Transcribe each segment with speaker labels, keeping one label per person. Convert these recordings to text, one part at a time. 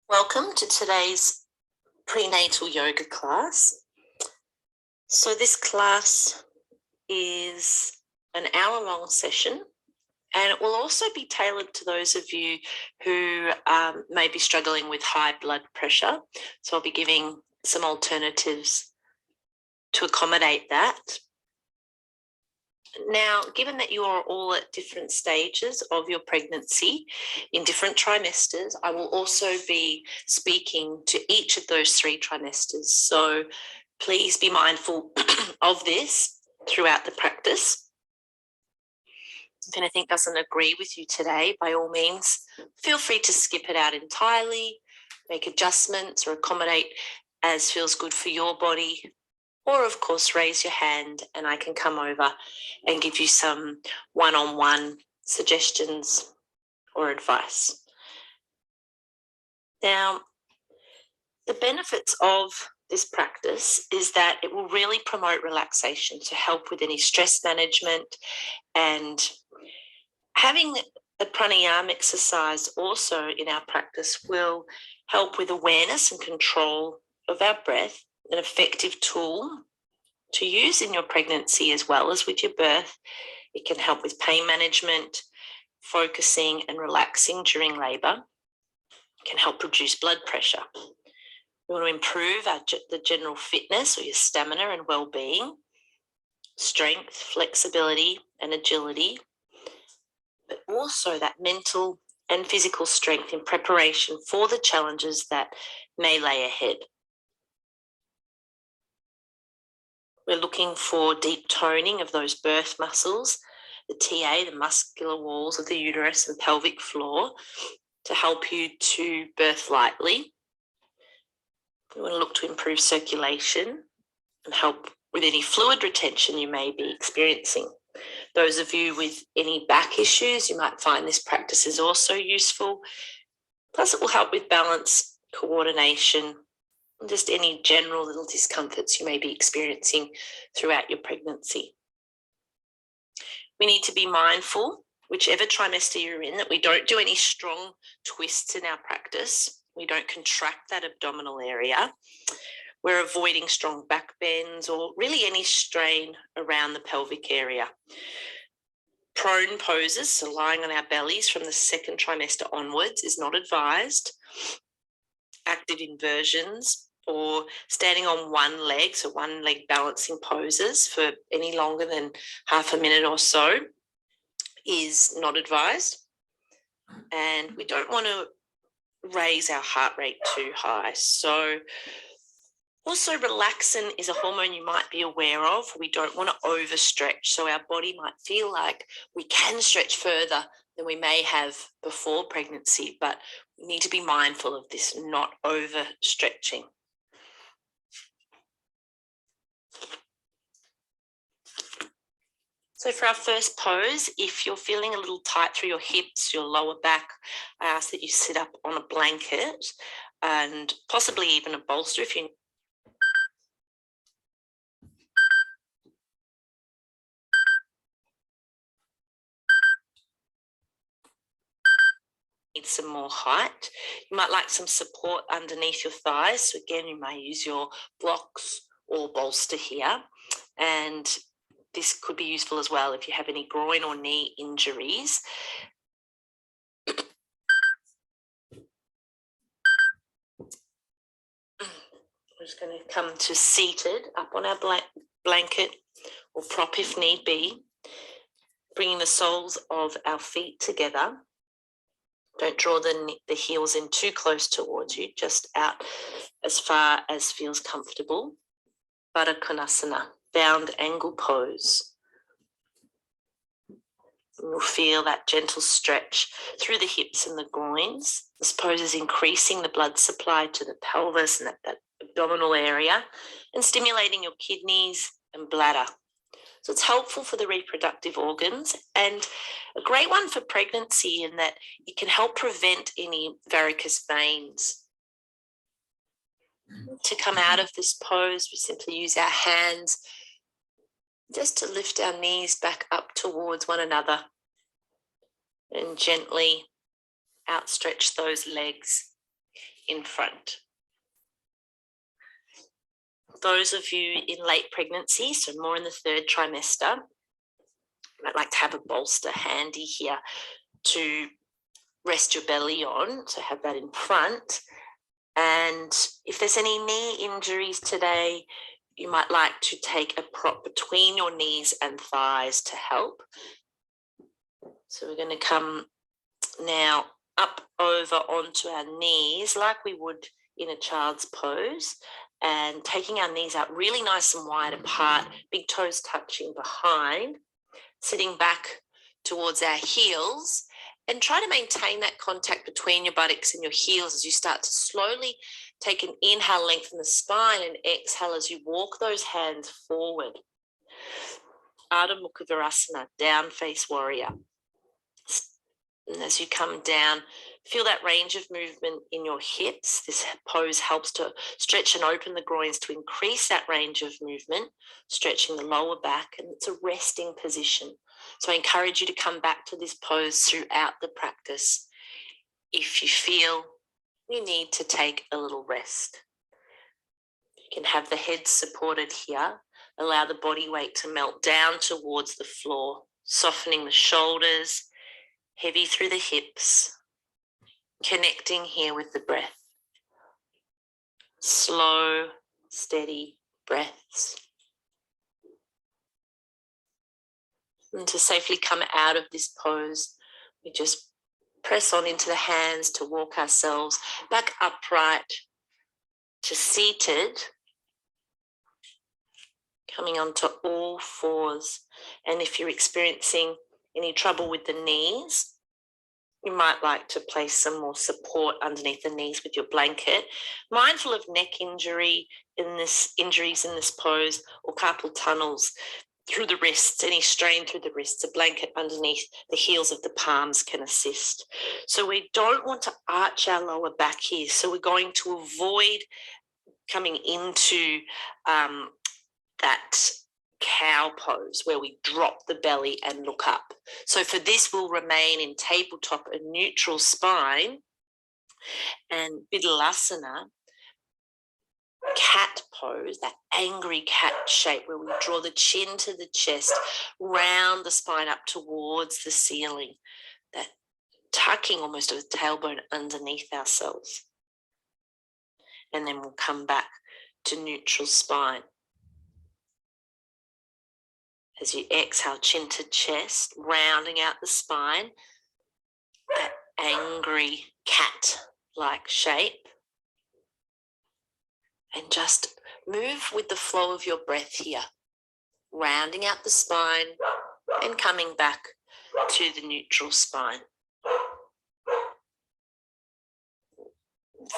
Speaker 1: Welcome to today's prenatal yoga class. So this class is an hour-long session, and it will also be tailored to those of you who may be struggling with high blood pressure. So I'll be giving some alternatives to accommodate that. Now, given that you are all at different stages of your pregnancy in different trimesters, I will also be speaking to each of those 3 trimesters. So please be mindful of this throughout the practice. If anything doesn't agree with you today, by all means, feel free to skip it out entirely, make adjustments or accommodate as feels good for your body. Or, of course, raise your hand and I can come over and give you some one-on-one suggestions or advice. Now, the benefits of this practice is that it will really promote relaxation to help with any stress management, and having a pranayama exercise also in our practice will help with awareness and control of our breath, an effective tool to use in your pregnancy as well as with your birth. It can help with pain management, focusing and relaxing during labour. It can help reduce blood pressure. We want to improve the general fitness or your stamina and well-being, strength, flexibility and agility, but also that mental and physical strength in preparation for the challenges that may lay ahead. We're looking for deep toning of those birth muscles, the TA, the muscular walls of the uterus and pelvic floor, to help you to birth lightly. We want to look to improve circulation and help with any fluid retention you may be experiencing. Those of you with any back issues, you might find this practice is also useful. Plus, it will help with balance, coordination, and just any general little discomforts you may be experiencing throughout your pregnancy. We need to be mindful, whichever trimester you're in, that we don't do any strong twists in our practice. We don't contract that abdominal area. We're avoiding strong back bends or really any strain around the pelvic area. Prone poses, so lying on our bellies from the 2nd trimester onwards, is not advised. Active inversions or standing on one leg, so one leg balancing poses for any longer than half a minute or so, is not advised. And we don't want to raise our heart rate too high. So also, relaxin is a hormone you might be aware of. We don't want to overstretch, so our body might feel like we can stretch further than we may have before pregnancy, but we need to be mindful of this, not overstretching. So for our first pose, if you're feeling a little tight through your hips, your lower back, I ask that you sit up on a blanket and possibly even a bolster if you need some more height. You might like some support underneath your thighs. So again, you may use your blocks or bolster here. And this could be useful as well if you have any groin or knee injuries. We're just going to come to seated up on our blanket or prop if need be, bringing the soles of our feet together. Don't draw the heels in too close towards you, just out as far as feels comfortable. Baddha Konasana, bound angle pose. You'll feel that gentle stretch through the hips and the groins. This pose is increasing the blood supply to the pelvis and that abdominal area and stimulating your kidneys and bladder. So it's helpful for the reproductive organs and a great one for pregnancy in that it can help prevent any varicose veins. To come out of this pose, we simply use our hands just to lift our knees back up towards one another and gently outstretch those legs in front. Those of you in late pregnancy, so more in the third trimester, might like to have a bolster handy here to rest your belly on, so have that in front. And if there's any knee injuries today, you might like to take a prop between your knees and thighs to help. So we're going to come now up over onto our knees like we would in a child's pose, and taking our knees out really nice and wide apart, big toes touching behind, sitting back towards our heels, and try to maintain that contact between your buttocks and your heels as you start to slowly take an inhale, lengthen the spine, and exhale as you walk those hands forward. Ardha Mukha Virasana, down face warrior. And as you come down, feel that range of movement in your hips. This pose helps to stretch and open the groins to increase that range of movement, stretching the lower back, and it's a resting position. So I encourage you to come back to this pose throughout the practice if you feel you need to take a little rest. You can have the head supported here. Allow the body weight to melt down towards the floor, softening the shoulders, heavy through the hips, connecting here with the breath. Slow, steady breaths. And to safely come out of this pose, we just press on into the hands to walk ourselves back upright to seated, coming onto all fours. And if you're experiencing any trouble with the knees, you might like to place some more support underneath the knees with your blanket. Mindful of neck injuries in this pose, or carpal tunnels through the wrists, any strain through the wrists, a blanket underneath the heels of the palms can assist. So we don't want to arch our lower back here. So we're going to avoid coming into that cow pose where we drop the belly and look up. So for this, we'll remain in tabletop and neutral spine, and Vidalasana, cat pose, that angry cat shape where we draw the chin to the chest, round the spine up towards the ceiling, that tucking almost of the tailbone underneath ourselves. And then we'll come back to neutral spine. As you exhale, chin to chest, rounding out the spine, that angry cat-like shape. And just move with the flow of your breath here, rounding out the spine and coming back to the neutral spine.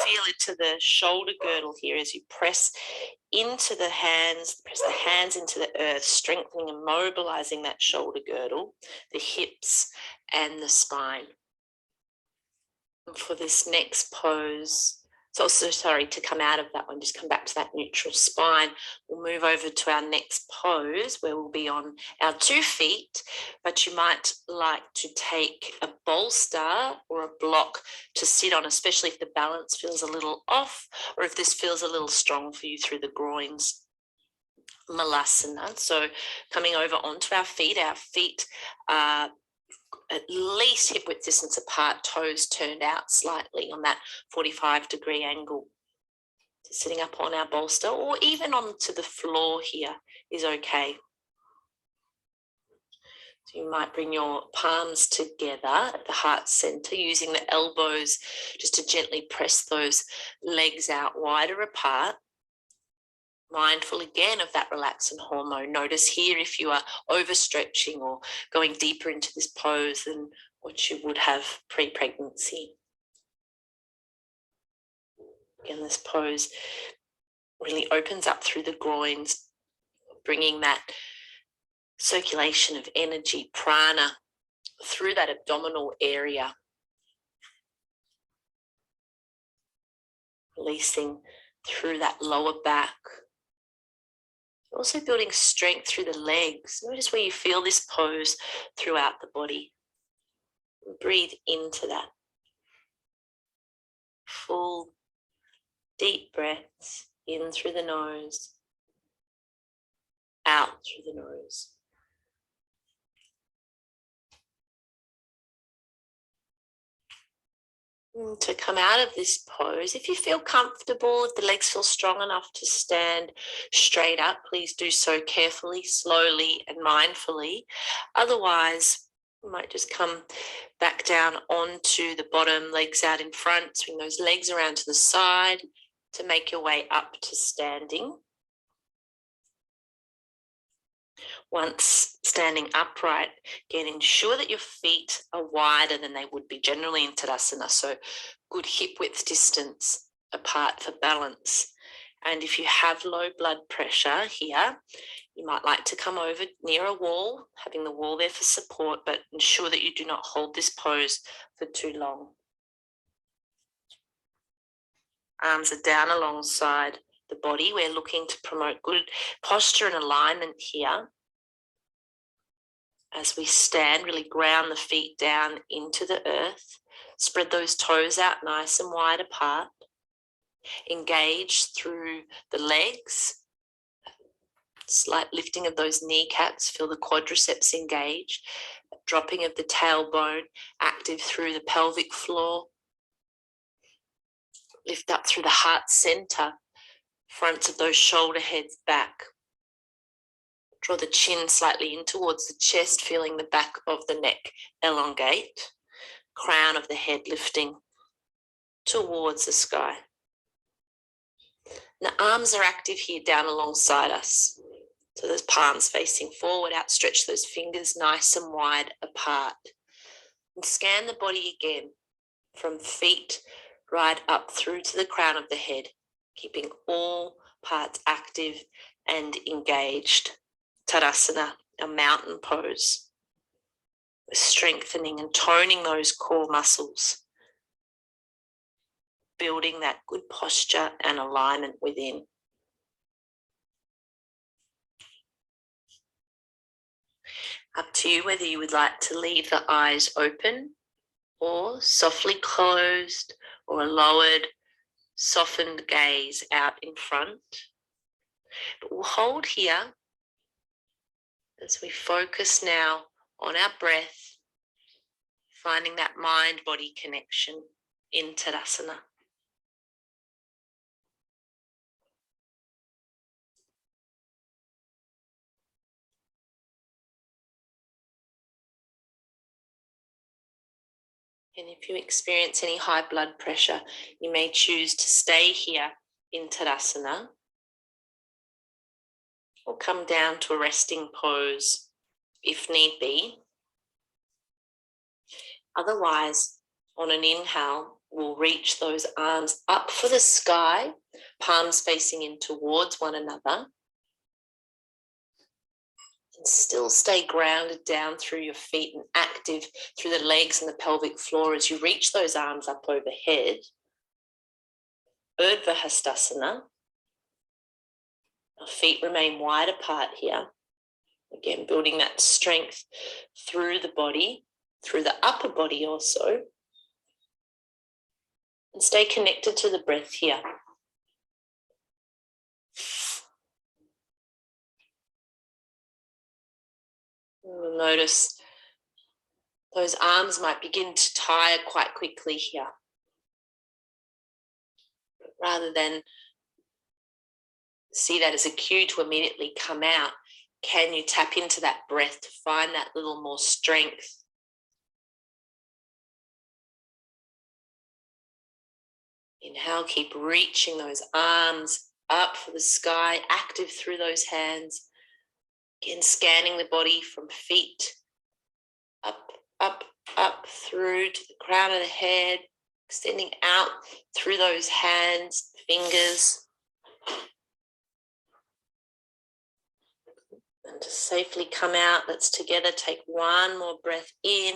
Speaker 1: Feel into the shoulder girdle here as you press into the hands, press the hands into the earth, strengthening and mobilizing that shoulder girdle, the hips and the spine. And for this next pose, to come out of that one, just come back to that neutral spine. We'll move over to our next pose where we'll be on our 2 feet, but you might like to take a bolster or a block to sit on, especially if the balance feels a little off or if this feels a little strong for you through the groins. Malasana, so coming over onto our feet are at least hip width distance apart, toes turned out slightly on that 45-degree angle. Sitting up on our bolster or even onto the floor here is okay. So you might bring your palms together at the heart center, using the elbows just to gently press those legs out wider apart. Mindful again of that relaxin hormone. Notice here if you are overstretching or going deeper into this pose than what you would have pre-pregnancy. Again, this pose really opens up through the groins, bringing that circulation of energy, prana, through that abdominal area. Releasing through that lower back. Also building strength through the legs. Notice where you feel this pose throughout the body. Breathe into that. Full, deep breaths in through the nose, out through the nose. To come out of this pose, if you feel comfortable, if the legs feel strong enough to stand straight up, please do so carefully, slowly and mindfully. Otherwise, you might just come back down onto the bottom, legs out in front, swing those legs around to the side to make your way up to standing. Once standing upright, again, ensure that your feet are wider than they would be generally in Tadasana, so good hip width distance apart for balance. And if you have low blood pressure here, you might like to come over near a wall, having the wall there for support, but ensure that you do not hold this pose for too long. Arms are down alongside the body. We're looking to promote good posture and alignment here. As we stand, really ground the feet down into the earth. Spread those toes out nice and wide apart. Engage through the legs. Slight lifting of those kneecaps. Feel the quadriceps engage. Dropping of the tailbone, active through the pelvic floor. Lift up through the heart center. Fronts of those shoulder heads back. Draw the chin slightly in towards the chest, feeling the back of the neck elongate. Crown of the head lifting towards the sky. The arms are active here down alongside us. So those palms facing forward, outstretch those fingers nice and wide apart. And scan the body again from feet right up through to the crown of the head, keeping all parts active and engaged. Tadasana, a mountain pose. We're strengthening and toning those core muscles, building that good posture and alignment within. Up to you whether you would like to leave the eyes open or softly closed, or a lowered, softened gaze out in front. But we'll hold here as we focus now on our breath, finding that mind-body connection in Tadasana. And if you experience any high blood pressure, you may choose to stay here in Tadasana or come down to a resting pose if need be. Otherwise, on an inhale, we'll reach those arms up for the sky, palms facing in towards one another. And still stay grounded down through your feet and active through the legs and the pelvic floor as you reach those arms up overhead. Urdhva Hastasana. Our feet remain wide apart here. Again, building that strength through the body, through the upper body also. And stay connected to the breath here. You'll notice those arms might begin to tire quite quickly here. But rather than see that as a cue to immediately come out, can you tap into that breath to find that little more strength? Inhale, keep reaching those arms up for the sky, active through those hands. Again, scanning the body from feet up, up, up through to the crown of the head, extending out through those hands, fingers. And to safely come out, let's together take one more breath in.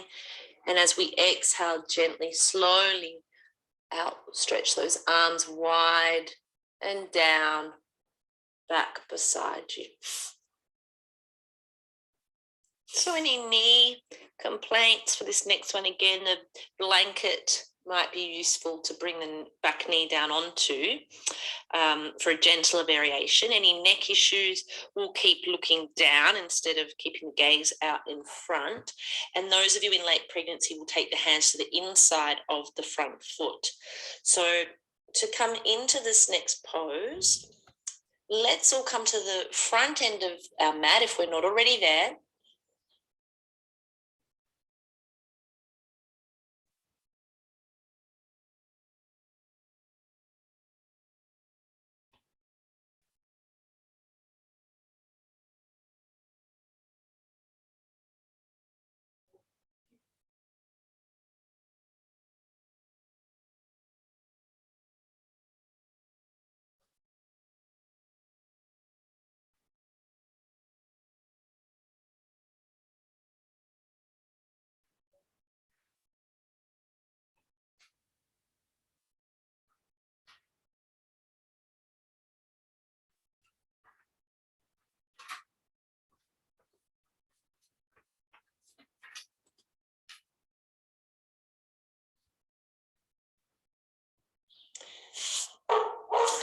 Speaker 1: And as we exhale, gently, slowly out, stretch those arms wide, and down, back beside you. So any knee complaints for this next one, again, the blanket might be useful to bring the back knee down onto for a gentler variation. Any neck issues will keep looking down instead of keeping the gaze out in front. And those of you in late pregnancy will take the hands to the inside of the front foot. So to come into this next pose, let's all come to the front end of our mat if we're not already there.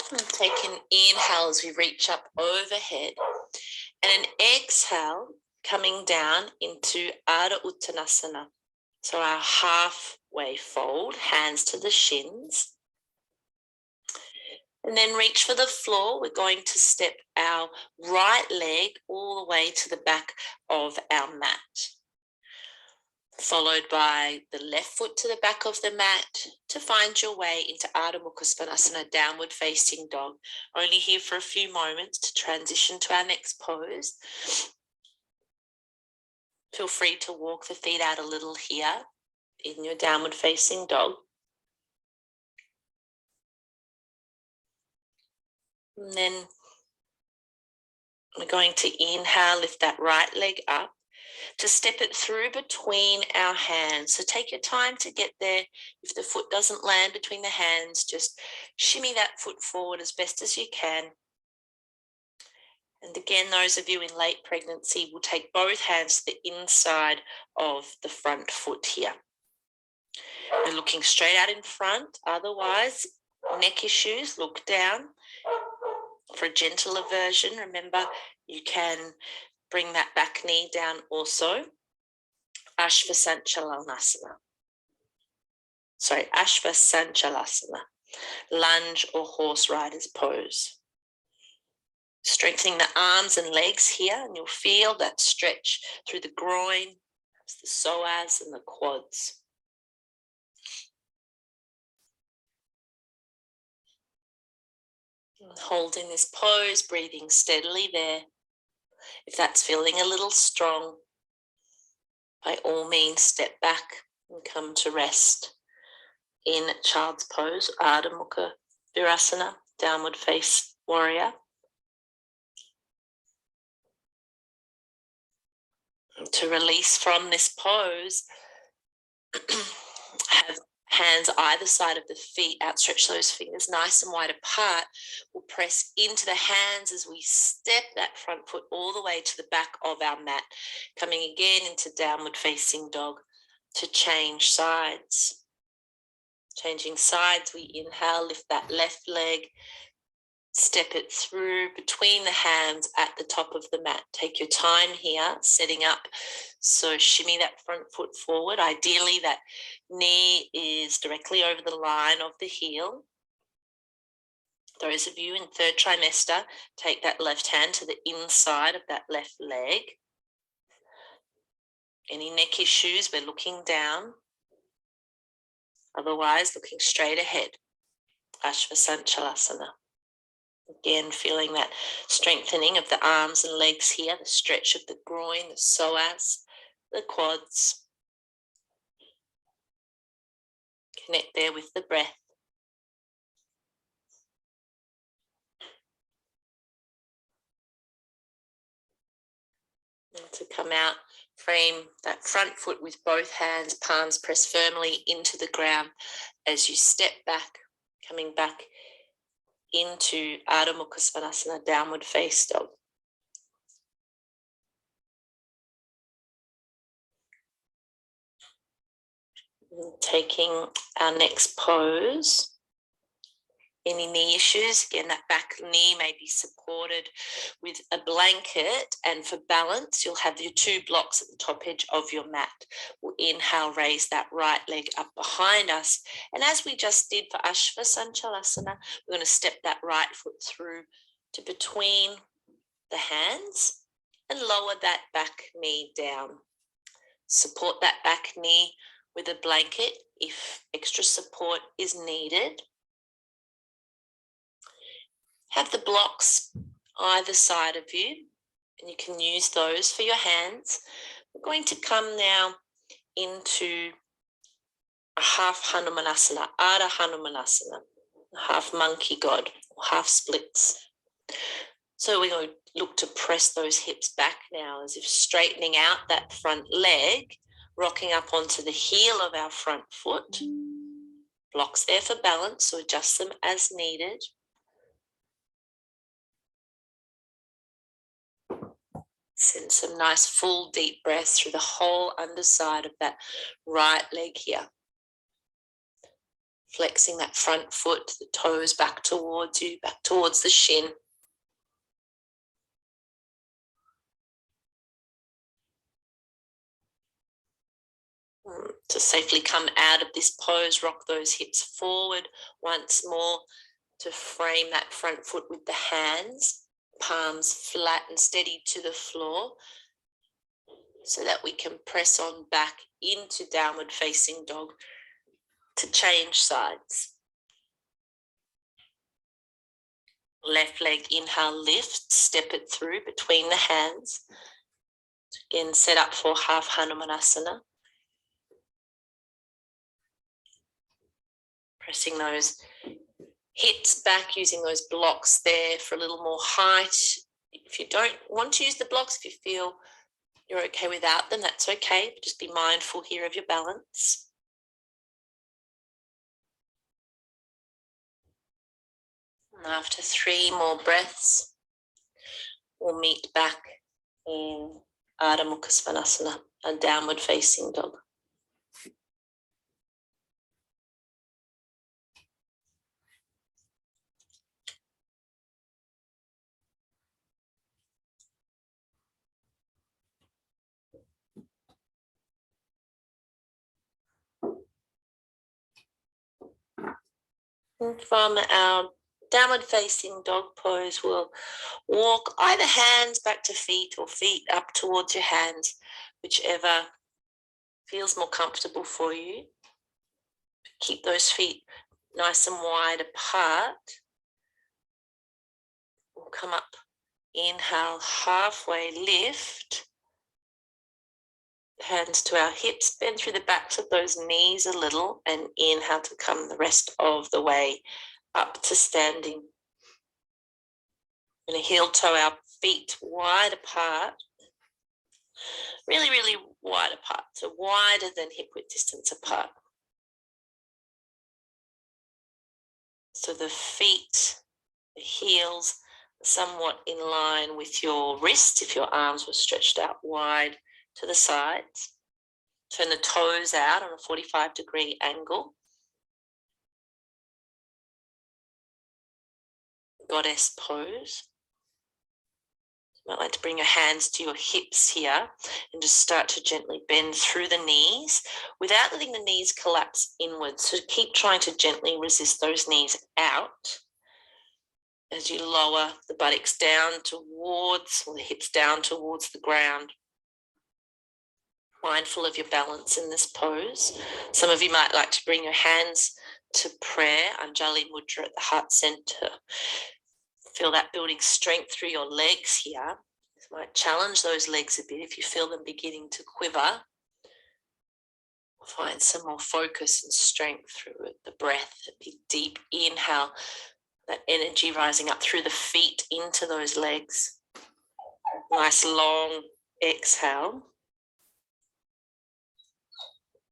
Speaker 1: And take an inhale as we reach up overhead, and an exhale coming down into Ardha Uttanasana. So our halfway fold, hands to the shins. And then reach for the floor. We're going to step our right leg all the way to the back of our mat, followed by the left foot to the back of the mat to find your way into Ardha Mukha Svanasana, downward facing dog. Only here for a few moments to transition to our next pose. Feel free to walk the feet out a little here in your downward facing dog. And then we're going to inhale, lift that right leg up, to step it through between our hands. So take your time to get there. If the foot doesn't land between the hands, just shimmy that foot forward as best as you can. And again, those of you in late pregnancy will take both hands to the inside of the front foot here. We're looking straight out in front. Otherwise, neck issues, look down. For a gentler version, remember, you can bring that back knee down also. Ashvasanchalanasana. Ashvasanchalasana. Lunge or horse rider's pose. Strengthening the arms and legs here, and you'll feel that stretch through the groin, the psoas and the quads. And holding this pose, breathing steadily there. If that's feeling a little strong, by all means step back and come to rest in child's pose, Ardha Mukha Virasana, downward face warrior. And to release from this pose, have hands either side of the feet, outstretch those fingers nice and wide apart. We'll press into the hands as we step that front foot all the way to the back of our mat, coming again into downward facing dog to change sides. Changing sides, we inhale, lift that left leg, step it through between the hands at the top of the mat. Take your time here, setting up. So shimmy that front foot forward. Ideally, that knee is directly over the line of the heel. Those of you in third trimester, take that left hand to the inside of that left leg. Any neck issues, we're looking down. Otherwise, looking straight ahead. Ashvasanchalasana. Again, feeling that strengthening of the arms and legs here, the stretch of the groin, the psoas, the quads. Connect there with the breath. And to come out, frame that front foot with both hands, palms pressed firmly into the ground as you step back, coming back into Ardha Mukha Svanasana, downward face dog. Taking our next pose. Any knee issues, again, that back knee may be supported with a blanket, and for balance, you'll have your 2 blocks at the top edge of your mat. We'll inhale, raise that right leg up behind us. And as we just did for Ashva Sanchalasana, we're going to step that right foot through to between the hands and lower that back knee down. Support that back knee with a blanket if extra support is needed. Have the blocks either side of you, and you can use those for your hands. We're going to come now into a half Hanumanasana, Ardha Hanumanasana, half monkey god, or half splits. So we're going to look to press those hips back now, as if straightening out that front leg, rocking up onto the heel of our front foot. Blocks there for balance, so adjust them as needed. Send some nice full deep breaths through the whole underside of that right leg here. Flexing that front foot, the toes back towards you, back towards the shin. To safely come out of this pose, rock those hips forward once more to frame that front foot with the hands. Palms flat and steady to the floor, so that we can press on back into downward facing dog to change sides. Left leg, inhale, lift, step it through between the hands. Again, set up for half Hanumanasana. Pressing those hips back, using those blocks there for a little more height. If you don't want to use the blocks, if you feel you're okay without them, that's okay. Just be mindful here of your balance. And after 3 more breaths, we'll meet back in Ardha Mukha Svanasana, a downward facing dog. And from our downward facing dog pose, we'll walk either hands back to feet or feet up towards your hands, whichever feels more comfortable for you. Keep those feet nice and wide apart. We'll come up, inhale, halfway lift. Hands to our hips, bend through the backs of those knees a little, and inhale to come the rest of the way up to standing. We're going to heel toe our feet wide apart, really, really wide apart, so wider than hip width distance apart. So the feet, the heels, are somewhat in line with your wrists if your arms were stretched out wide to the sides. Turn the toes out on a 45-degree angle. Goddess pose. You might like to bring your hands to your hips here and just start to gently bend through the knees without letting the knees collapse inwards. So keep trying to gently resist those knees out as you lower the buttocks down towards, or the hips down towards the ground. Mindful of your balance in this pose. Some of you might like to bring your hands to prayer, Anjali Mudra at the heart center. Feel that building strength through your legs here. This might challenge those legs a bit if you feel them beginning to quiver. Find some more focus and strength through it. The breath, a big deep inhale, that energy rising up through the feet into those legs. Nice long exhale.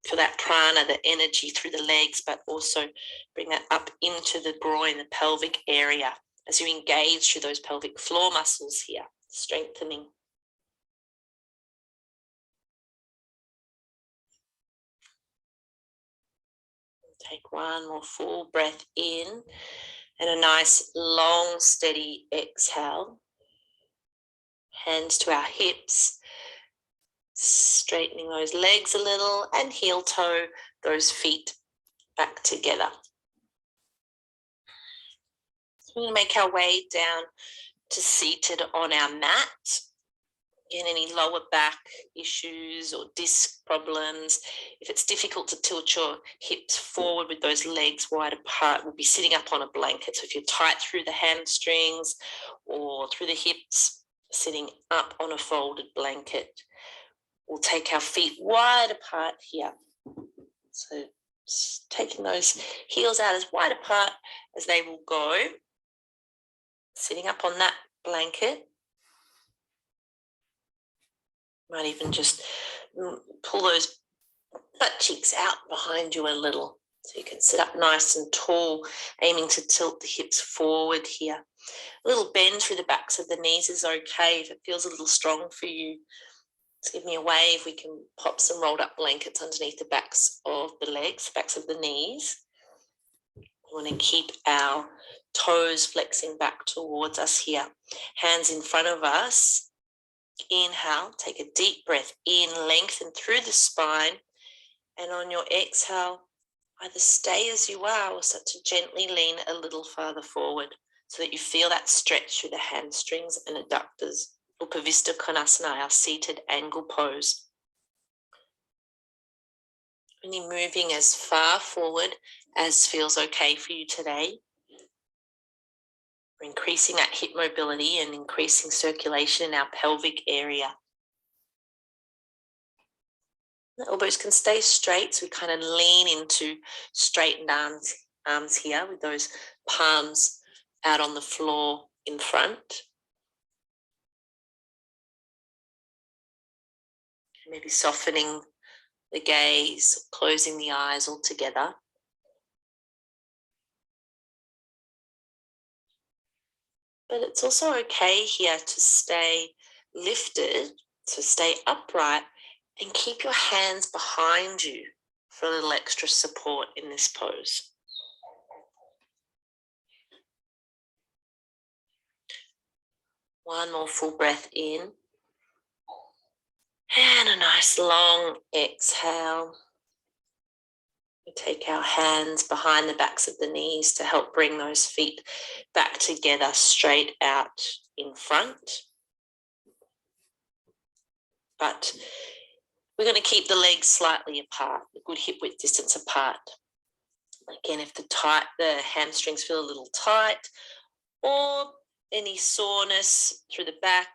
Speaker 1: for that prana, the energy through the legs, but also bring that up into the groin, the pelvic area, as you engage through those pelvic floor muscles here, strengthening. Take one more full breath in and a nice long steady exhale. Hands to our hips, straightening those legs a little and heel toe those feet back together. So we're going to make our way down to seated on our mat. Again, any lower back issues or disc problems, if it's difficult to tilt your hips forward with those legs wide apart, we'll be sitting up on a blanket. So if you're tight through the hamstrings or through the hips, sitting up on a folded blanket. We'll take our feet wide apart here. So taking those heels out as wide apart as they will go. Sitting up on that blanket. Might even just pull those butt cheeks out behind you a little so you can sit up nice and tall, aiming to tilt the hips forward here. A little bend through the backs of the knees is okay if it feels a little strong for you. Just give me a wave. We can pop some rolled up blankets underneath the backs of the legs, backs of the knees. We want to keep our toes flexing back towards us here. Hands in front of us. Inhale, take a deep breath in, lengthen through the spine, and on your exhale, either stay as you are or start to gently lean a little farther forward so that you feel that stretch through the hamstrings and adductors. Upavista Konasana, our seated angle pose. Really moving as far forward as feels okay for you today. We're increasing that hip mobility and increasing circulation in our pelvic area. The elbows can stay straight, so we kind of lean into straightened arms here with those palms out on the floor in front. Maybe softening the gaze, closing the eyes altogether. But it's also okay here to stay lifted, to stay upright and keep your hands behind you for a little extra support in this pose. One more full breath in. And a nice long exhale. We take our hands behind the backs of the knees to help bring those feet back together, straight out in front. But we're going to keep the legs slightly apart, a good hip width distance apart. Again, if the hamstrings feel a little tight or any soreness through the back,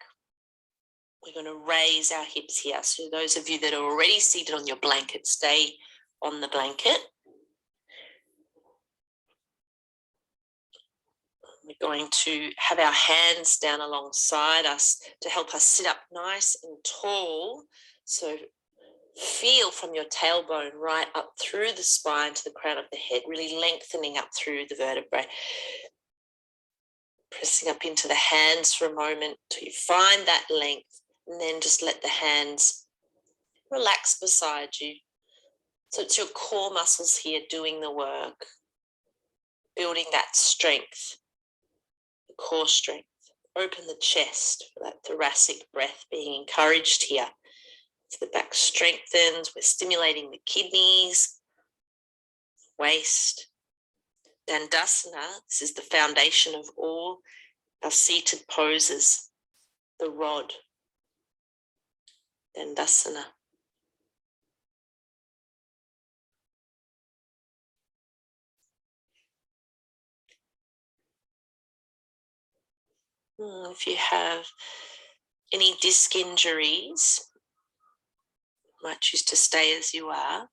Speaker 1: we're going to raise our hips here. So those of you that are already seated on your blanket, stay on the blanket. We're going to have our hands down alongside us to help us sit up nice and tall. So feel from your tailbone right up through the spine to the crown of the head, really lengthening up through the vertebrae. Pressing up into the hands for a moment till you find that length, and then just let the hands relax beside you. So it's your core muscles here doing the work, building that strength, the core strength. Open the chest for that thoracic breath being encouraged here. So the back strengthens, we're stimulating the kidneys, waist. Dandasana, this is the foundation of all our seated poses, the rod. Dandasana. If you have any disc injuries, you might choose to stay as you are.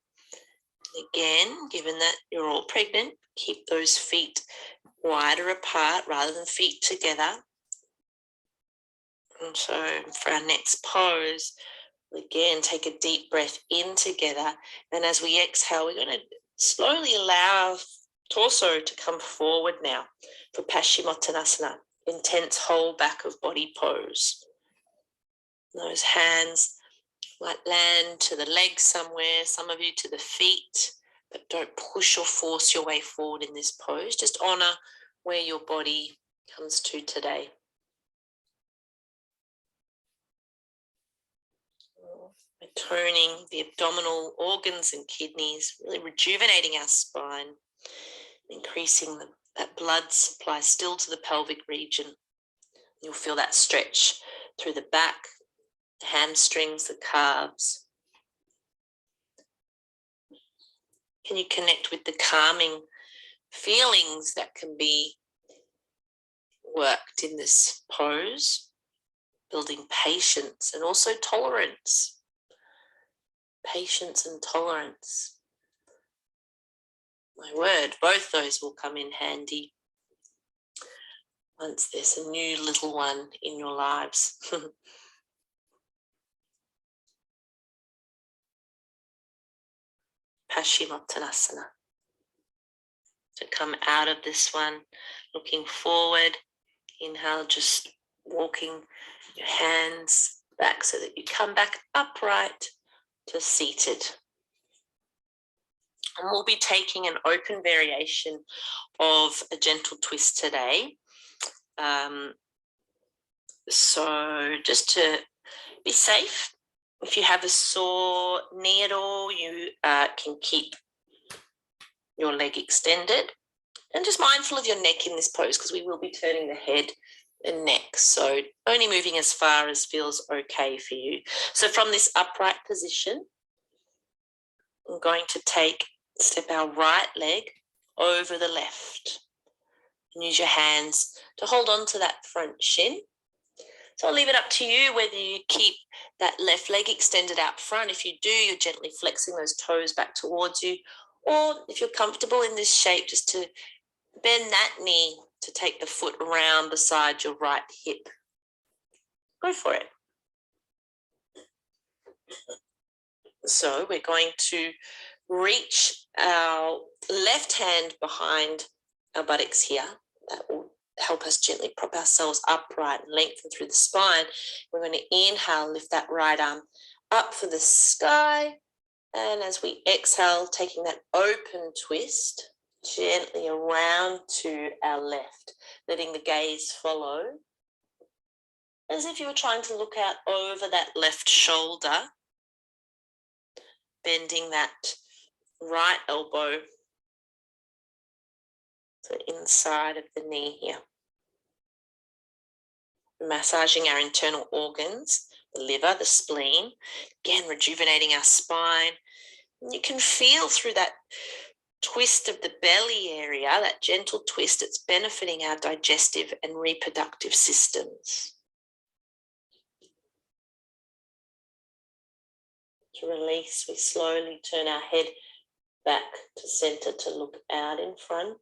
Speaker 1: Again, given that you're all pregnant, keep those feet wider apart rather than feet together. And so for our next pose, Again, take a deep breath in together. And as we exhale, we're going to slowly allow our torso to come forward now for Paschimottanasana, intense whole back of body pose. Those hands might land to the legs somewhere, some of you to the feet, but don't push or force your way forward in this pose. Just honor where your body comes to today. We're toning the abdominal organs and kidneys, really rejuvenating our spine, increasing that blood supply still to the pelvic region. You'll feel that stretch through the back, the hamstrings, the calves. Can you connect with the calming feelings that can be worked in this pose, building patience and also tolerance. Patience and tolerance. My word, both those will come in handy once there's a new little one in your lives. Paschimottanasana. So come out of this one, looking forward. Inhale, just walking your hands back so that you come back upright to seated. And we'll be taking an open variation of a gentle twist today. So just to be safe, if you have a sore knee at all, you can keep your leg extended. And just mindful of your neck in this pose because we will be turning the head and neck. So only moving as far as feels okay for you. So from this upright position, I'm going to step our right leg over the left. And use your hands to hold on to that front shin. So I'll leave it up to you whether you keep that left leg extended out front. If you do, you're gently flexing those toes back towards you. Or if you're comfortable in this shape, just to bend that knee to take the foot around beside your right hip. Go for it. So we're going to reach our left hand behind our buttocks here. That will help us gently prop ourselves upright and lengthen through the spine. We're going to inhale, lift that right arm up for the sky. And as we exhale, taking that open twist, gently around to our left, letting the gaze follow. As if you were trying to look out over that left shoulder, bending that right elbow to the inside of the knee here. Massaging our internal organs, the liver, the spleen, again rejuvenating our spine. And you can feel through that twist of the belly area, that gentle twist, it's benefiting our digestive and reproductive systems. To release, we slowly turn our head back to center to look out in front.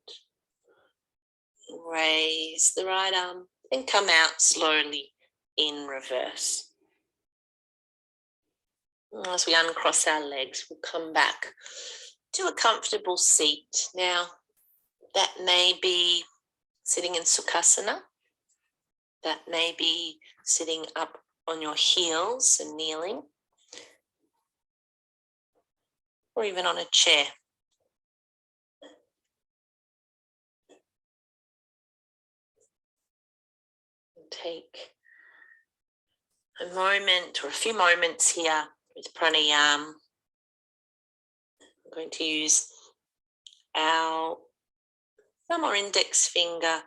Speaker 1: Raise the right arm and come out slowly in reverse. As we uncross our legs, we'll come back to a comfortable seat. Now, that may be sitting in Sukhasana. That may be sitting up on your heels and kneeling. Or even on a chair. Take a moment or a few moments here with pranayama. I'm going to use our thumb or index finger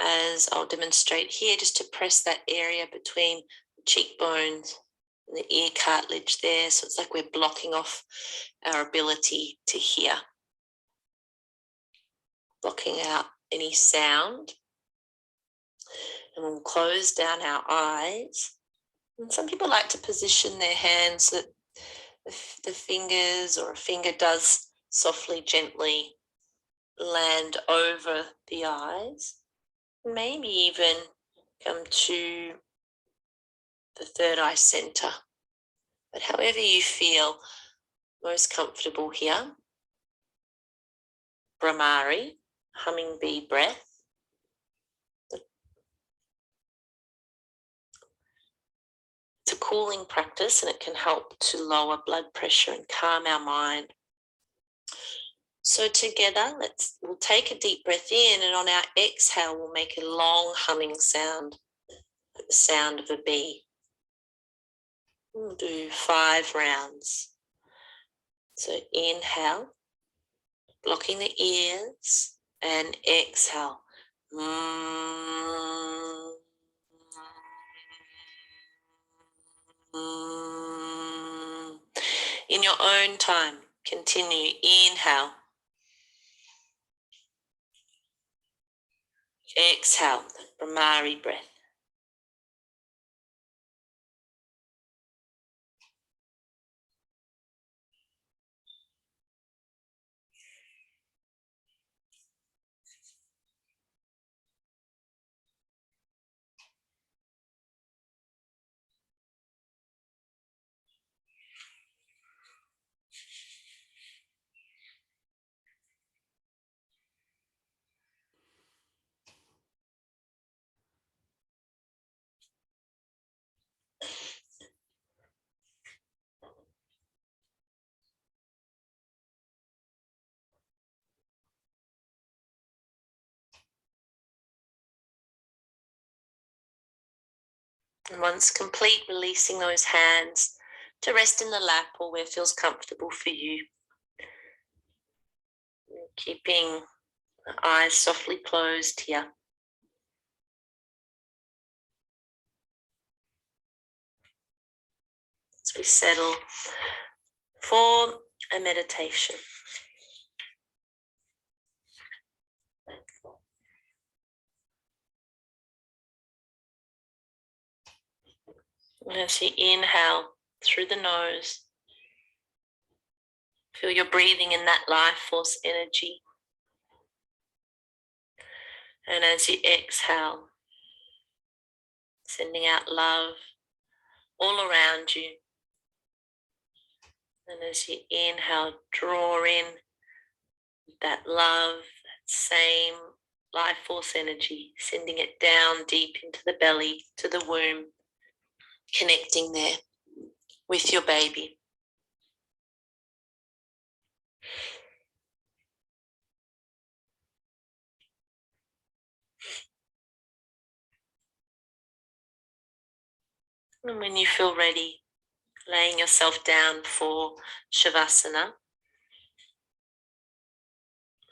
Speaker 1: as I'll demonstrate here, just to press that area between the cheekbones and the ear cartilage there. So it's like we're blocking off our ability to hear, blocking out any sound. And we'll close down our eyes. And some people like to position their hands so that the fingers or a finger does softly, gently land over the eyes. Maybe even come to the third eye center But however you feel most comfortable here. Brahmari, humming bee breath. It's a cooling practice and it can help to lower blood pressure and calm our mind. So together, we'll take a deep breath in, and on our exhale, we'll make a long humming sound, like the sound of a bee. We'll do 5 rounds. So inhale, blocking the ears, and exhale. In your own time, continue. Inhale. Exhale, Brahmari breath. And once complete, releasing those hands to rest in the lap or where feels comfortable for you. Keeping the eyes softly closed here. As we settle for a meditation. And as you inhale through the nose, feel you're breathing in that life force energy. And as you exhale, sending out love all around you. And as you inhale, draw in that love, that same life force energy, sending it down deep into the belly, to the womb, connecting there with your baby. And when you feel ready, laying yourself down for Shavasana.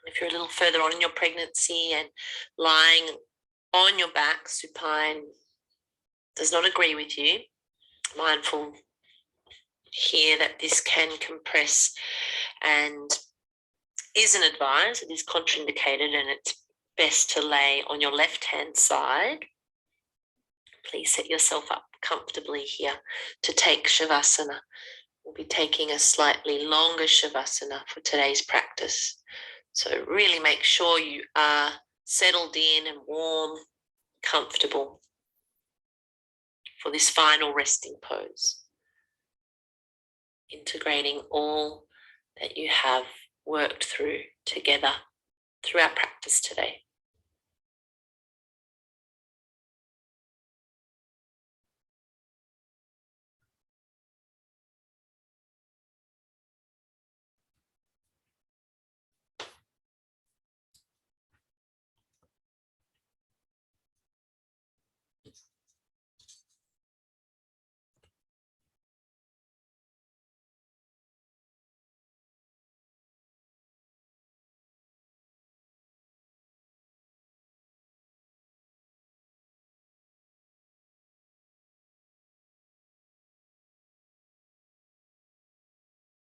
Speaker 1: If you're a little further on in your pregnancy and lying on your back, supine does not agree with you, mindful here that this can compress and isn't advised, it is contraindicated, and it's best to lay on your left-hand side. Please set yourself up comfortably here to take Shavasana. We'll be taking a slightly longer Shavasana for today's practice. So really make sure you are settled in and warm, comfortable for this final resting pose. Integrating all that you have worked through together through our practice today.